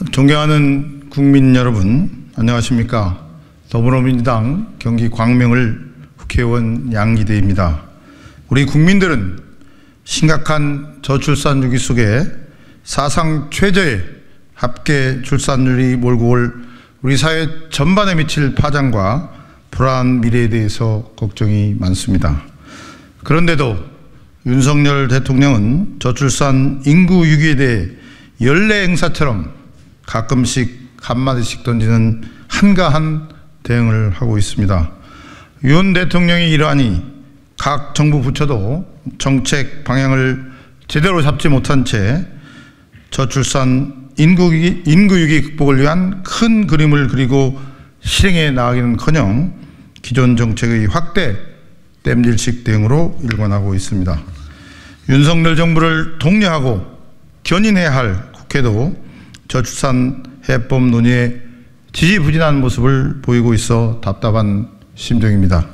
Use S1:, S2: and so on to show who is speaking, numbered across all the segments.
S1: 존경하는 국민 여러분, 안녕하십니까. 더불어민주당 경기 광명을 국회의원 양기대입니다. 우리 국민들은 심각한 저출산 위기 속에 사상 최저의 합계 출산율이 몰고 올 우리 사회 전반에 미칠 파장과 불안한 미래에 대해서 걱정이 많습니다. 그런데도 윤석열 대통령은 저출산 인구 위기에 대해 연례 행사처럼 가끔씩 한마디씩 던지는 한가한 대응을 하고 있습니다. 윤 대통령이 이러하니 각 정부 부처도 정책 방향을 제대로 잡지 못한 채 저출산 인구 위기 극복을 위한 큰 그림을 그리고 실행해 나가기는커녕 기존 정책의 확대 땜질식 대응으로 일관하고 있습니다. 윤석열 정부를 독려하고 견인해야 할 국회도 저출산 해법 논의에 지지부진한 모습을 보이고 있어 답답한 심정입니다.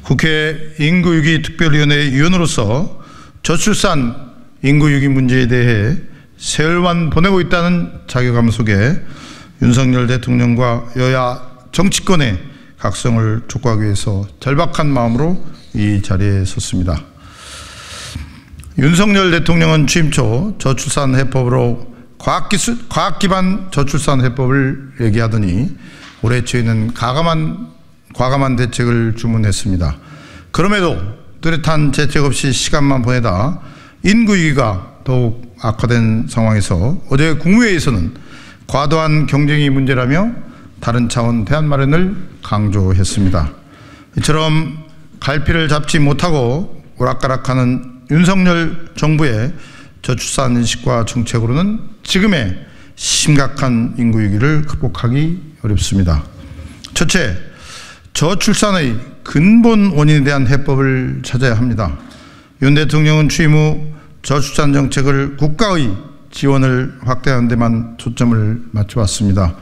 S1: 국회 인구위기 특별위원회 위원으로서 저출산 인구위기 문제에 대해 세월만 보내고 있다는 자괴감 속에 윤석열 대통령과 여야 정치권의 각성을 촉구하기 위해서 절박한 마음으로 이 자리에 섰습니다. 윤석열 대통령은 취임 초 저출산 해법으로 과학 기반 저출산 해법을 얘기하더니 올해 초에는 과감한 대책을 주문했습니다. 그럼에도 뚜렷한 대책 없이 시간만 보내다 인구 위기가 더욱 악화된 상황에서 어제 국무회의에서는 과도한 경쟁이 문제라며 다른 차원 대안 마련을 강조했습니다. 이처럼 갈피를 잡지 못하고 오락가락하는 윤석열 정부의 저출산 인식과 정책으로는 지금의 심각한 인구 위기를 극복하기 어렵습니다. 첫째, 저출산의 근본 원인에 대한 해법을 찾아야 합니다. 윤 대통령은 취임 후 저출산 정책을 국가의 지원을 확대하는 데만 초점을 맞춰왔습니다.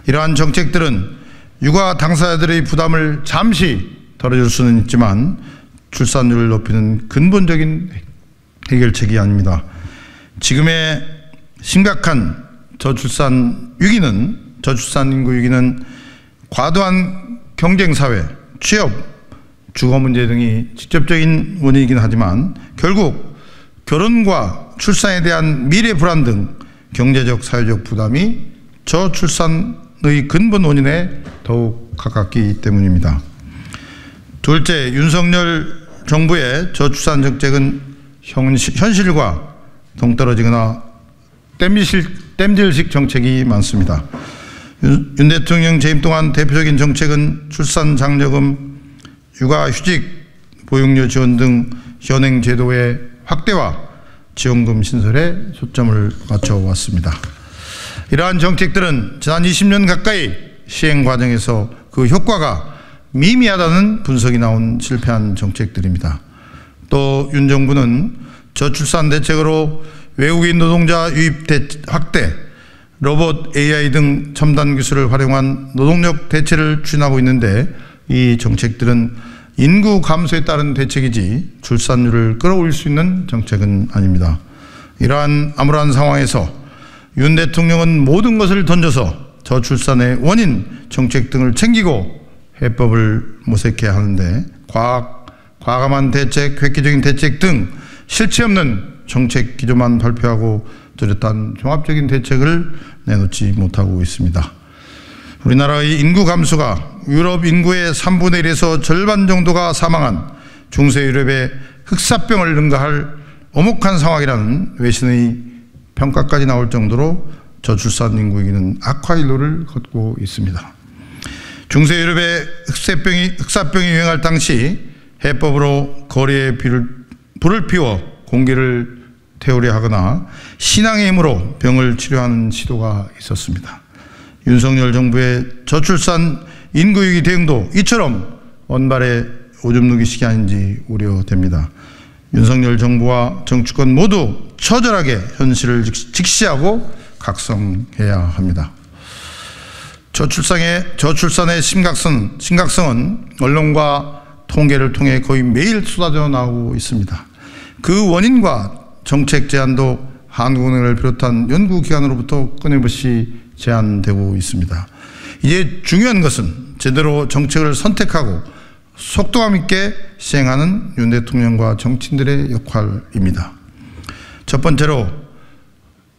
S1: 이러한 정책들은 육아 당사자들의 부담을 잠시 덜어줄 수는 있지만 출산율을 높이는 근본적인 해결책이 아닙니다. 지금의 심각한 저출산 인구 위기는 과도한 경쟁사회, 취업, 주거 문제 등이 직접적인 원인이긴 하지만 결국 결혼과 출산에 대한 미래 불안 등 경제적, 사회적 부담이 저출산의 근본 원인에 더욱 가깝기 때문입니다. 둘째, 윤석열 정부의 저출산 정책은 현실과 동떨어지거나 땜질식 정책이 많습니다. 윤 대통령 재임 동안 대표적인 정책은 출산 장려금, 육아휴직, 보육료 지원 등 현행 제도의 확대와 지원금 신설에 초점을 맞춰왔습니다. 이러한 정책들은 지난 20년 가까이 시행 과정에서 그 효과가 미미하다는 분석이 나온 실패한 정책들입니다. 또 윤 정부는 저출산 대책으로 외국인 노동자 유입 확대, 로봇, AI 등 첨단 기술을 활용한 노동력 대체를 추진하고 있는데 이 정책들은 인구 감소에 따른 대책이지 출산율을 끌어올릴 수 있는 정책은 아닙니다. 이러한 암울한 상황에서 윤 대통령은 모든 것을 던져서 저출산의 원인, 정책 등을 챙기고 해법을 모색해야 하는데 과감한 대책, 획기적인 대책 등 실체 없는 정책 기조만 발표하고 뚜렷한 종합적인 대책을 내놓지 못하고 있습니다. 우리나라의 인구 감소가 유럽 인구의 3분의 1에서 절반 정도가 사망한 중세 유럽의 흑사병을 능가할 엄혹한 상황이라는 외신의 평가까지 나올 정도로 저출산 인구 위기는 악화일로를 걷고 있습니다. 중세 유럽의 흑사병이 유행할 당시 해법으로 거리에 불을 피워 공기를 태우려 하거나 신앙의 힘으로 병을 치료하는 시도가 있었습니다. 윤석열 정부의 저출산 인구위기 대응도 이처럼 언발에 오줌 누기식이 아닌지 우려됩니다. 윤석열 정부와 정치권 모두 처절하게 현실을 직시하고 각성해야 합니다. 저출산의 심각성은 언론과 통계를 통해 거의 매일 쏟아져 나오고 있습니다. 그 원인과 정책 제안도 한국은행을 비롯한 연구기관으로부터 끊임없이 제안되고 있습니다. 이제 중요한 것은 제대로 정책을 선택하고 속도감 있게 시행하는 윤 대통령과 정치인들의 역할입니다. 첫 번째로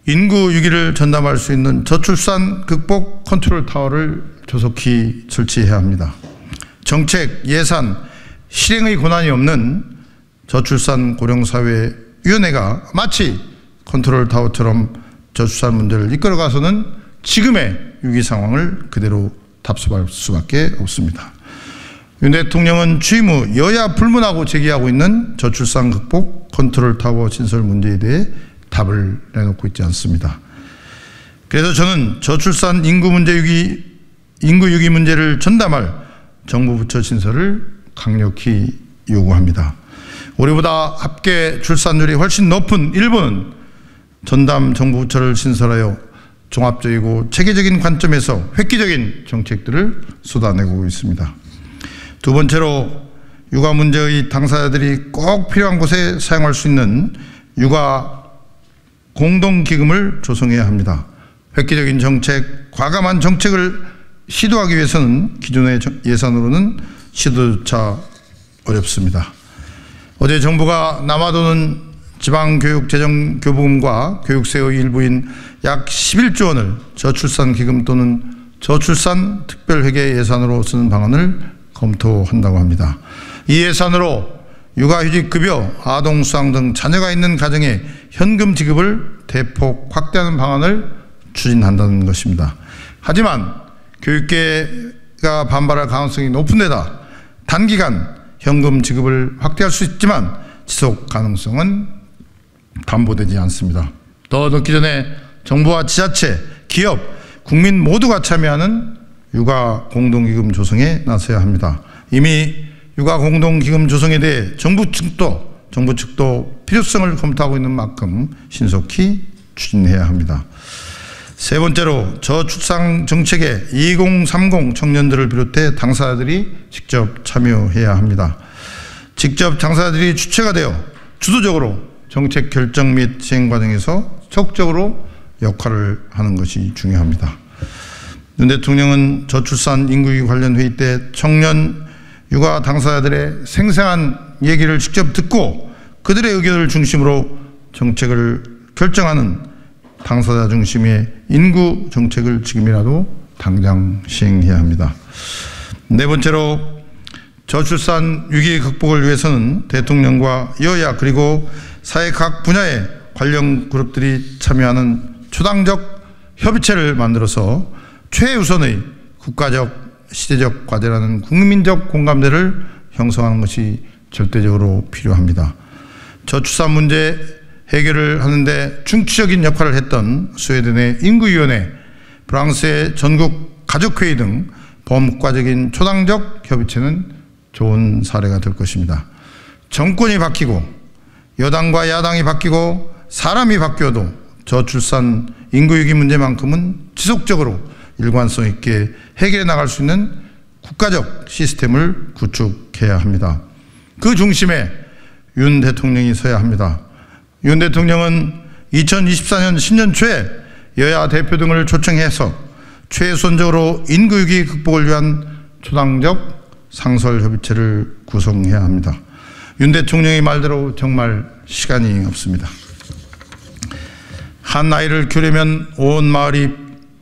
S1: 인구 위기를 전담할 수 있는 저출산 극복 컨트롤 타워를 조속히 설치해야 합니다. 정책, 예산, 실행의 권한이 없는 저출산 고령사회위원회가 마치 컨트롤 타워처럼 저출산 문제를 이끌어가서는 지금의 위기 상황을 그대로 답습할 수밖에 없습니다. 윤 대통령은 취임 후 여야 불문하고 제기하고 있는 저출산 극복 컨트롤 타워 신설 문제에 대해 답을 내놓고 있지 않습니다. 그래서 저는 저출산 인구 위기 문제를 전담할 정부 부처 신설을 강력히 요구합니다. 우리보다 합계 출산율이 훨씬 높은 일본은 전담 정부 부처를 신설하여 종합적이고 체계적인 관점에서 획기적인 정책들을 쏟아내고 있습니다. 두 번째로 육아 문제의 당사자들이 꼭 필요한 곳에 사용할 수 있는 육아 공동기금을 조성해야 합니다. 획기적인 정책, 과감한 정책을 시도하기 위해서는 기존의 예산으로는 시도조차 어렵습니다. 어제 정부가 남아도는 지방교육재정교부금과 교육세의 일부인 약 11조 원을 저출산기금 또는 저출산특별회계 예산으로 쓰는 방안을 검토한다고 합니다. 이 예산으로 육아휴직급여, 아동수당 등 자녀가 있는 가정에 현금 지급을 대폭 확대하는 방안을 추진한다는 것입니다. 하지만 교육계가 반발할 가능성이 높은 데다 단기간 현금 지급을 확대할 수 있지만 지속 가능성은 담보되지 않습니다. 더 늦기 전에 정부와 지자체, 기업, 국민 모두가 참여하는 육아 공동기금 조성에 나서야 합니다. 이미 육아 공동기금 조성에 대해 정부 측도 필요성을 검토하고 있는 만큼 신속히 추진해야 합니다. 세 번째로 저출산 정책에 2030 청년들을 비롯해 당사자들이 직접 참여해야 합니다. 직접 당사자들이 주체가 되어 주도적으로 정책 결정 및 시행 과정에서 적극적으로 역할을 하는 것이 중요합니다. 윤 대통령은 저출산 인구위기 관련 회의 때 청년 육아 당사자들의 생생한 얘기를 직접 듣고 그들의 의견을 중심으로 정책을 결정하는 당사자 중심의 인구 정책을 지금이라도 당장 시행해야 합니다. 네 번째로 저출산 위기 극복을 위해서는 대통령과 여야 그리고 사회 각 분야의 관련 그룹들이 참여하는 초당적 협의체를 만들어서 최우선의 국가적 시대적 과제라는 국민적 공감대를 형성하는 것이 절대적으로 필요합니다. 저출산 문제 해결을 하는데 중추적인 역할을 했던 스웨덴의 인구위원회, 프랑스의 전국 가족회의 등 범국가적인 초당적 협의체는 좋은 사례가 될 것입니다. 정권이 바뀌고 여당과 야당이 바뀌고 사람이 바뀌어도 저출산 인구위기 문제만큼은 지속적으로 일관성 있게 해결해 나갈 수 있는 국가적 시스템을 구축해야 합니다. 그 중심에 윤 대통령이 서야 합니다. 윤 대통령은 2024년 신년 초에 여야 대표 등을 초청해서 최우선적으로 인구위기 극복을 위한 초당적 상설협의체를 구성해야 합니다. 윤 대통령의 말대로 정말 시간이 없습니다. 한 아이를 키우려면 온 마을이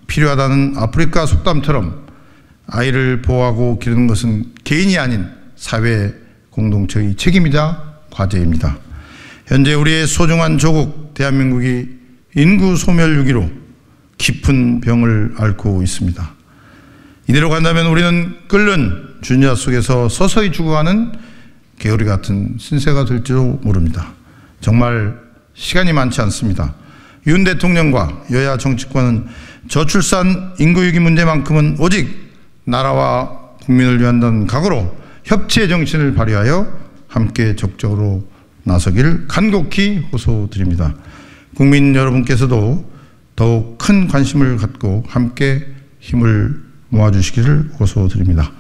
S1: 필요하다는 아프리카 속담처럼 아이를 보호하고 기르는 것은 개인이 아닌 사회 공동체의 책임이자 과제입니다. 현재 우리의 소중한 조국 대한민국이 인구 소멸 위기로 깊은 병을 앓고 있습니다. 이대로 간다면 우리는 끓는 주니아 속에서 서서히 죽어가는 개구리 같은 신세가 될지도 모릅니다. 정말 시간이 많지 않습니다. 윤 대통령과 여야 정치권은 저출산 인구위기 문제만큼은 오직 나라와 국민을 위한다는 각오로 협치의 정신을 발휘하여 함께 적극적으로 나서길 간곡히 호소드립니다. 국민 여러분께서도 더욱 큰 관심을 갖고 함께 힘을 모아주시기를 호소드립니다.